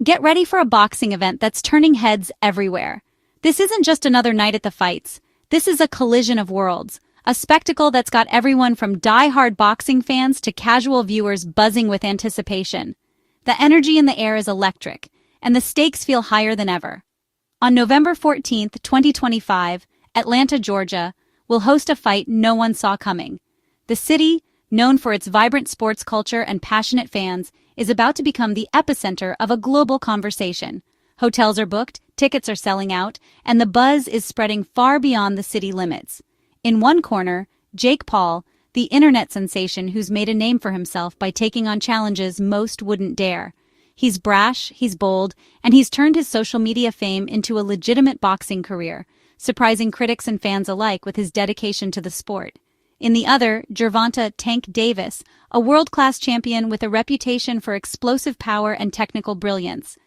Get ready for a boxing event that's turning heads everywhere. This isn't just another night at the fights. This is a collision of worlds, a spectacle that's got everyone from die-hard boxing fans to casual viewers buzzing with anticipation. The energy in the air is electric, and the stakes feel higher than ever. On November 14th, 2025, Atlanta, Georgia, will host a fight no one saw coming. The city, known for its vibrant sports culture and passionate fans, is about to become the epicenter of a global conversation. Hotels are booked, tickets are selling out, and the buzz is spreading far beyond the city limits. In one corner, Jake Paul, the internet sensation who's made a name for himself by taking on challenges most wouldn't dare. He's brash, he's bold, and he's turned his social media fame into a legitimate boxing career, surprising critics and fans alike with his dedication to the sport. In the other, Gervonta "Tank" Davis, a world-class champion with a reputation for explosive power and technical brilliance.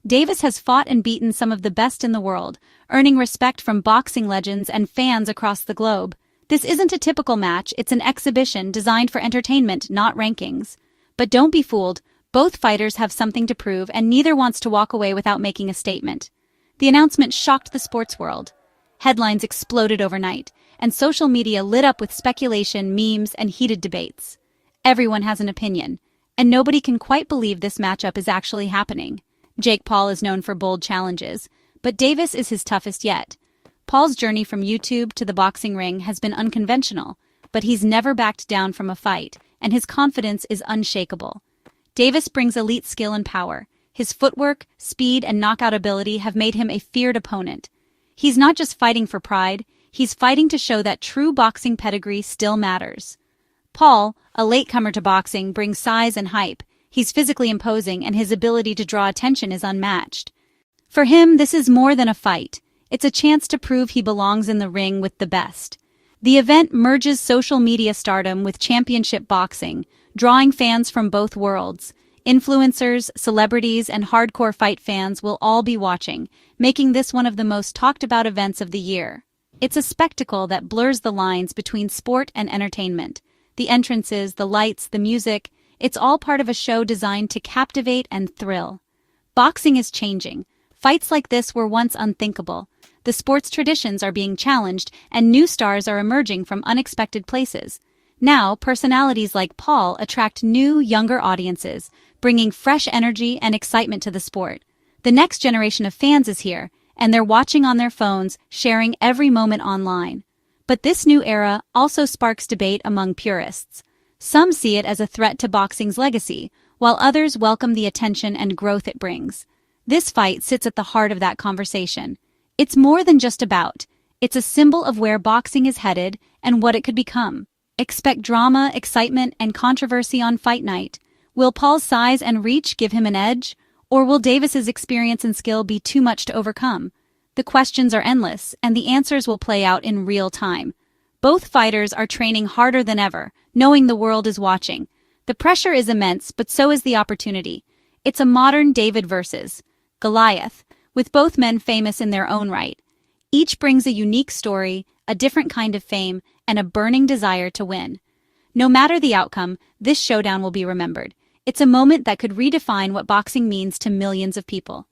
Davis has fought and beaten some of the best in the world, earning respect from boxing legends and fans across the globe. This isn't a typical match, it's an exhibition designed for entertainment, not rankings. But don't be fooled, both fighters have something to prove and neither wants to walk away without making a statement. The announcement shocked the sports world. Headlines exploded overnight, and social media lit up with speculation, memes, and heated debates. Everyone has an opinion, and nobody can quite believe this matchup is actually happening. Jake Paul is known for bold challenges, but Davis is his toughest yet. Paul's journey from YouTube to the boxing ring has been unconventional, but he's never backed down from a fight, and his confidence is unshakable. Davis brings elite skill and power. His footwork, speed, and knockout ability have made him a feared opponent. He's not just fighting for pride, he's fighting to show that true boxing pedigree still matters. Paul, a latecomer to boxing, brings size and hype. He's physically imposing, and his ability to draw attention is unmatched. For him, this is more than a fight. It's a chance to prove he belongs in the ring with the best. The event merges social media stardom with championship boxing, drawing fans from both worlds. Influencers, celebrities, and hardcore fight fans will all be watching, making this one of the most talked-about events of the year. It's a spectacle that blurs the lines between sport and entertainment. The entrances, the lights, the music, it's all part of a show designed to captivate and thrill. Boxing is changing. Fights like this were once unthinkable. The sport's traditions are being challenged, and new stars are emerging from unexpected places. Now, personalities like Paul attract new, younger audiences, bringing fresh energy and excitement to the sport. The next generation of fans is here, and they're watching on their phones, sharing every moment online. But this new era also sparks debate among purists. Some see it as a threat to boxing's legacy, while others welcome the attention and growth it brings. This fight sits at the heart of that conversation. It's more than just a bout. It's a symbol of where boxing is headed and what it could become. Expect drama, excitement, and controversy on fight night. Will Paul's size and reach give him an edge? Or will Davis's experience and skill be too much to overcome? The questions are endless, and the answers will play out in real time. Both fighters are training harder than ever, knowing the world is watching. The pressure is immense, but so is the opportunity. It's a modern David versus Goliath, with both men famous in their own right. Each brings a unique story, a different kind of fame, and a burning desire to win. No matter the outcome, this showdown will be remembered. It's a moment that could redefine what boxing means to millions of people.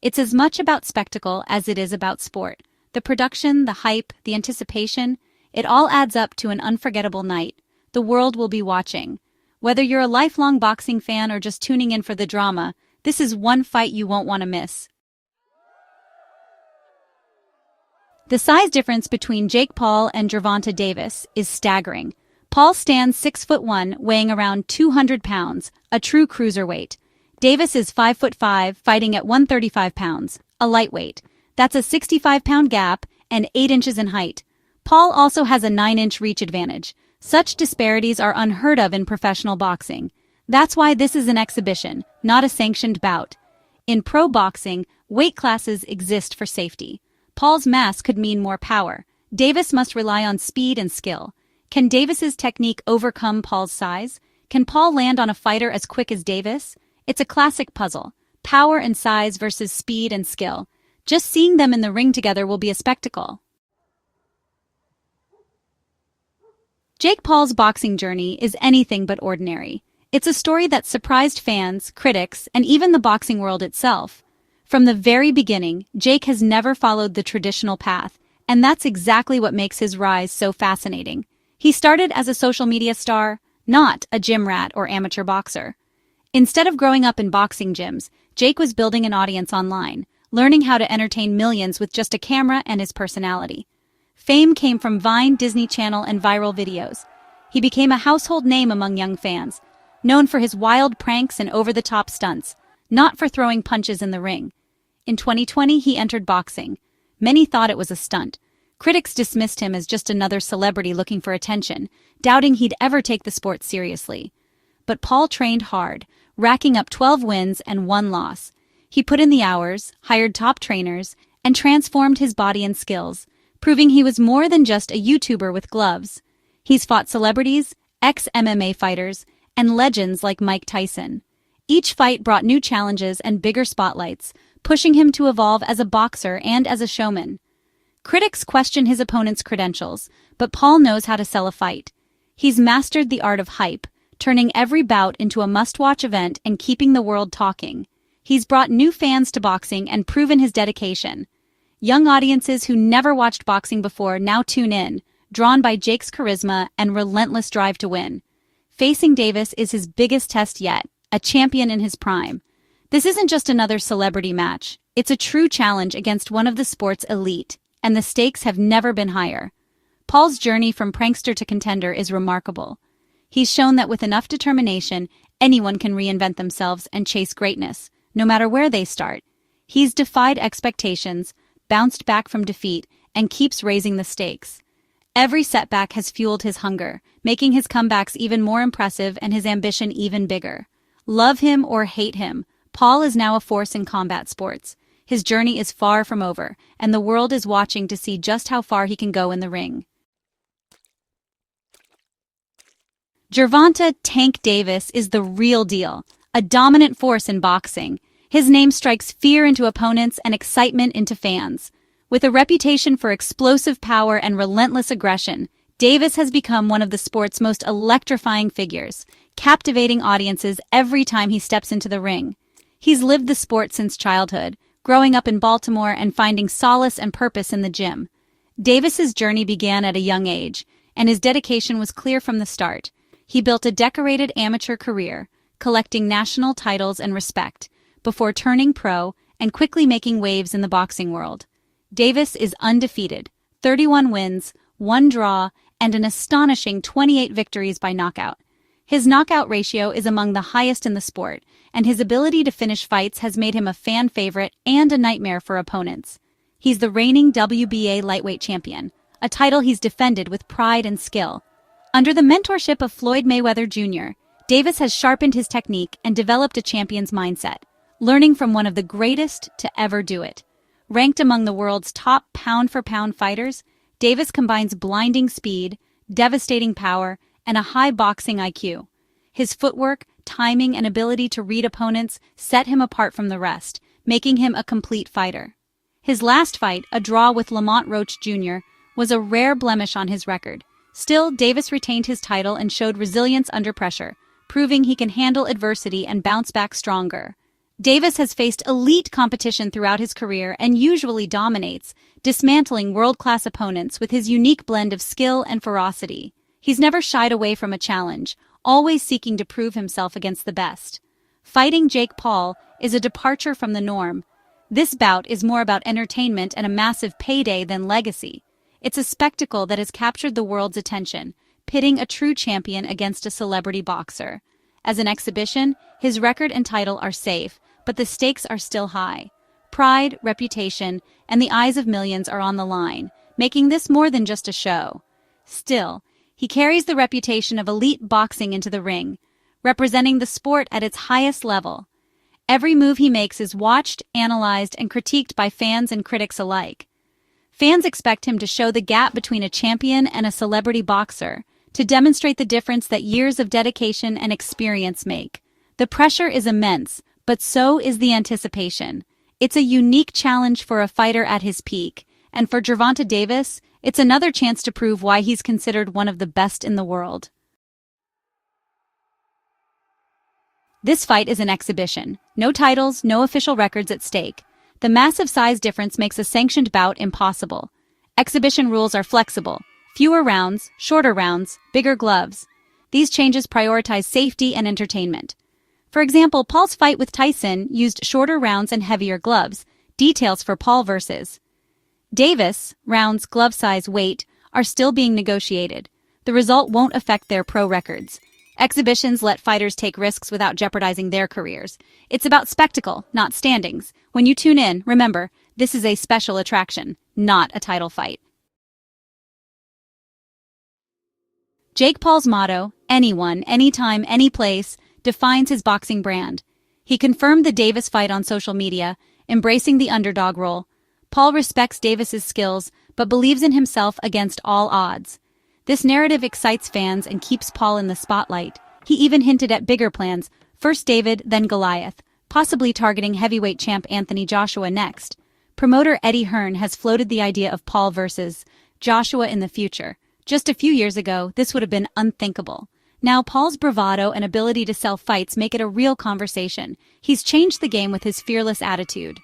It's as much about spectacle as it is about sport. The production, the hype, the anticipation, it all adds up to an unforgettable night. The world will be watching. Whether you're a lifelong boxing fan or just tuning in for the drama, this is one fight you won't want to miss. The size difference between Jake Paul and Gervonta Davis is staggering. Paul stands 6'1", weighing around 200 pounds, a true cruiserweight. Davis is 5'5", fighting at 135 pounds, a lightweight. That's a 65-pound gap and 8 inches in height. Paul also has a 9-inch reach advantage. Such disparities are unheard of in professional boxing. That's why this is an exhibition, not a sanctioned bout. In pro boxing, weight classes exist for safety. Paul's mass could mean more power. Davis must rely on speed and skill. Can Davis's technique overcome Paul's size? Can Paul land on a fighter as quick as Davis? It's a classic puzzle. Power and size versus speed and skill. Just seeing them in the ring together will be a spectacle. Jake Paul's boxing journey is anything but ordinary. It's a story that surprised fans, critics, and even the boxing world itself. From the very beginning, Jake has never followed the traditional path, and that's exactly what makes his rise so fascinating. He started as a social media star, not a gym rat or amateur boxer. Instead of growing up in boxing gyms, Jake was building an audience online, learning how to entertain millions with just a camera and his personality. Fame came from Vine, Disney Channel, and viral videos. He became a household name among young fans, known for his wild pranks and over-the-top stunts, not for throwing punches in the ring. In 2020, he entered boxing. Many thought it was a stunt. Critics dismissed him as just another celebrity looking for attention, doubting he'd ever take the sport seriously. But Paul trained hard, racking up 12 wins and 1 loss. He put in the hours, hired top trainers, and transformed his body and skills, proving he was more than just a YouTuber with gloves. He's fought celebrities, ex-MMA fighters, and legends like Mike Tyson. Each fight brought new challenges and bigger spotlights, pushing him to evolve as a boxer and as a showman. Critics question his opponent's credentials, but Paul knows how to sell a fight. He's mastered the art of hype, turning every bout into a must-watch event and keeping the world talking. He's brought new fans to boxing and proven his dedication. Young audiences who never watched boxing before now tune in, drawn by Jake's charisma and relentless drive to win. Facing Davis is his biggest test yet, a champion in his prime. This isn't just another celebrity match. It's a true challenge against one of the sport's elite, and the stakes have never been higher. Paul's journey from prankster to contender is remarkable. He's shown that with enough determination, anyone can reinvent themselves and chase greatness, no matter where they start. He's defied expectations, bounced back from defeat, and keeps raising the stakes. Every setback has fueled his hunger, making his comebacks even more impressive and his ambition even bigger. Love him or hate him, Paul is now a force in combat sports. His journey is far from over, and the world is watching to see just how far he can go in the ring. Gervonta "Tank" Davis is the real deal, a dominant force in boxing. His name strikes fear into opponents and excitement into fans. With a reputation for explosive power and relentless aggression, Davis has become one of the sport's most electrifying figures, captivating audiences every time he steps into the ring. He's lived the sport since childhood, growing up in Baltimore and finding solace and purpose in the gym. Davis's journey began at a young age, and his dedication was clear from the start. He built a decorated amateur career, collecting national titles and respect, before turning pro and quickly making waves in the boxing world. Davis is undefeated, 31 wins, 1 draw, and an astonishing 28 victories by knockout. His knockout ratio is among the highest in the sport, and his ability to finish fights has made him a fan favorite and a nightmare for opponents. He's the reigning WBA lightweight champion, a title he's defended with pride and skill. Under the mentorship of Floyd Mayweather Jr., Davis has sharpened his technique and developed a champion's mindset, learning from one of the greatest to ever do it. Ranked among the world's top pound-for-pound fighters, Davis combines blinding speed, devastating power, and a high boxing IQ. His footwork, timing, and ability to read opponents set him apart from the rest, making him a complete fighter. His last fight, a draw with Lamont Roach Jr., was a rare blemish on his record. Still, Davis retained his title and showed resilience under pressure, proving he can handle adversity and bounce back stronger. Davis has faced elite competition throughout his career and usually dominates, dismantling world-class opponents with his unique blend of skill and ferocity. He's never shied away from a challenge, always seeking to prove himself against the best. Fighting Jake Paul is a departure from the norm. This bout is more about entertainment and a massive payday than legacy. It's a spectacle that has captured the world's attention, pitting a true champion against a celebrity boxer. As an exhibition, his record and title are safe, but the stakes are still high. Pride, reputation, and the eyes of millions are on the line, making this more than just a show. Still, he carries the reputation of elite boxing into the ring, representing the sport at its highest level. Every move he makes is watched, analyzed, and critiqued by fans and critics alike. Fans expect him to show the gap between a champion and a celebrity boxer, to demonstrate the difference that years of dedication and experience make. The pressure is immense, but so is the anticipation. It's a unique challenge for a fighter at his peak, and for Gervonta Davis, it's another chance to prove why he's considered one of the best in the world. This fight is an exhibition. No titles, no official records at stake. The massive size difference makes a sanctioned bout impossible. Exhibition rules are flexible. Fewer rounds, shorter rounds, bigger gloves. These changes prioritize safety and entertainment. For example, Paul's fight with Tyson used shorter rounds and heavier gloves. Details for Paul versus Davis, rounds, glove size, weight, are still being negotiated. The result won't affect their pro records. Exhibitions let fighters take risks without jeopardizing their careers. It's about spectacle, not standings. When you tune in, remember, this is a special attraction, not a title fight. Jake Paul's motto, anyone, anytime, anyplace, defines his boxing brand. He confirmed the Davis fight on social media, embracing the underdog role. Paul respects Davis's skills, but believes in himself against all odds. This narrative excites fans and keeps Paul in the spotlight. He even hinted at bigger plans, first David, then Goliath, possibly targeting heavyweight champ Anthony Joshua next. Promoter Hearn has floated the idea of Paul versus Joshua in the future. Just a few years ago, this would have been unthinkable. Now, Paul's bravado and ability to sell fights make it a real conversation. He's changed the game with his fearless attitude.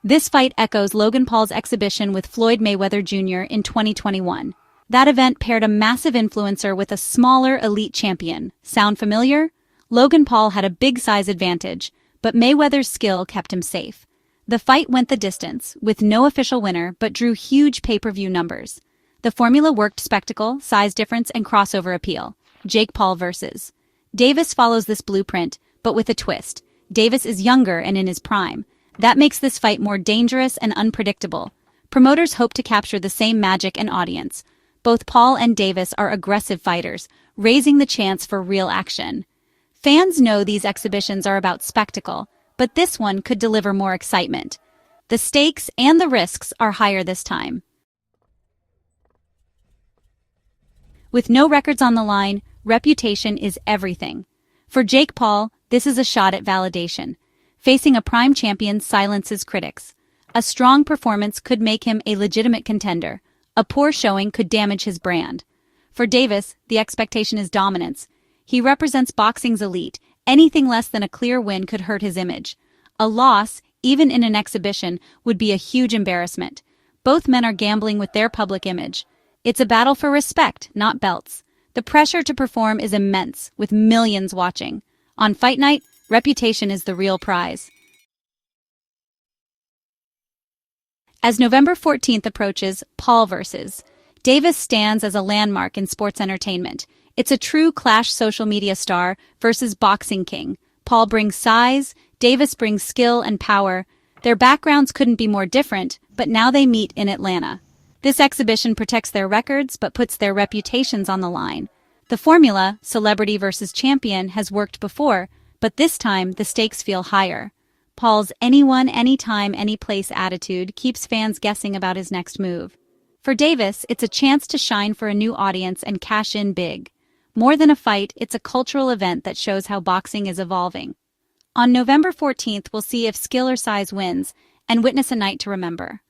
This fight echoes Logan Paul's exhibition with Floyd Mayweather Jr. in 2021. That event paired a massive influencer with a smaller elite champion. Sound familiar? Logan Paul had a big size advantage, but Mayweather's skill kept him safe. The fight went the distance, with no official winner, but drew huge pay-per-view numbers. The formula worked: spectacle, size difference, and crossover appeal. Jake Paul versus Davis follows this blueprint, but with a twist. Davis is younger and in his prime. That makes this fight more dangerous and unpredictable. Promoters hope to capture the same magic and audience. Both Paul and Davis are aggressive fighters, raising the chance for real action. Fans know these exhibitions are about spectacle, but this one could deliver more excitement. The stakes and the risks are higher this time. With no records on the line, reputation is everything. For Jake Paul, this is a shot at validation. Facing a prime champion silences critics. A strong performance could make him a legitimate contender. A poor showing could damage his brand. For Davis, the expectation is dominance. He represents boxing's elite. Anything less than a clear win could hurt his image. A loss, even in an exhibition, would be a huge embarrassment. Both men are gambling with their public image. It's a battle for respect, not belts. The pressure to perform is immense, with millions watching. On fight night, reputation is the real prize. As November 14th approaches, Paul versus Davis stands as a landmark in sports entertainment. It's a true clash: social media star versus boxing king. Paul brings size, Davis brings skill and power. Their backgrounds couldn't be more different, but now they meet in Atlanta. This exhibition protects their records but puts their reputations on the line. The formula, celebrity versus champion, has worked before, but this time the stakes feel higher. Paul's anyone, anytime, anyplace attitude keeps fans guessing about his next move. For Davis, it's a chance to shine for a new audience and cash in big. More than a fight, it's a cultural event that shows how boxing is evolving. On November 14th, we'll see if skill or size wins and witness a night to remember.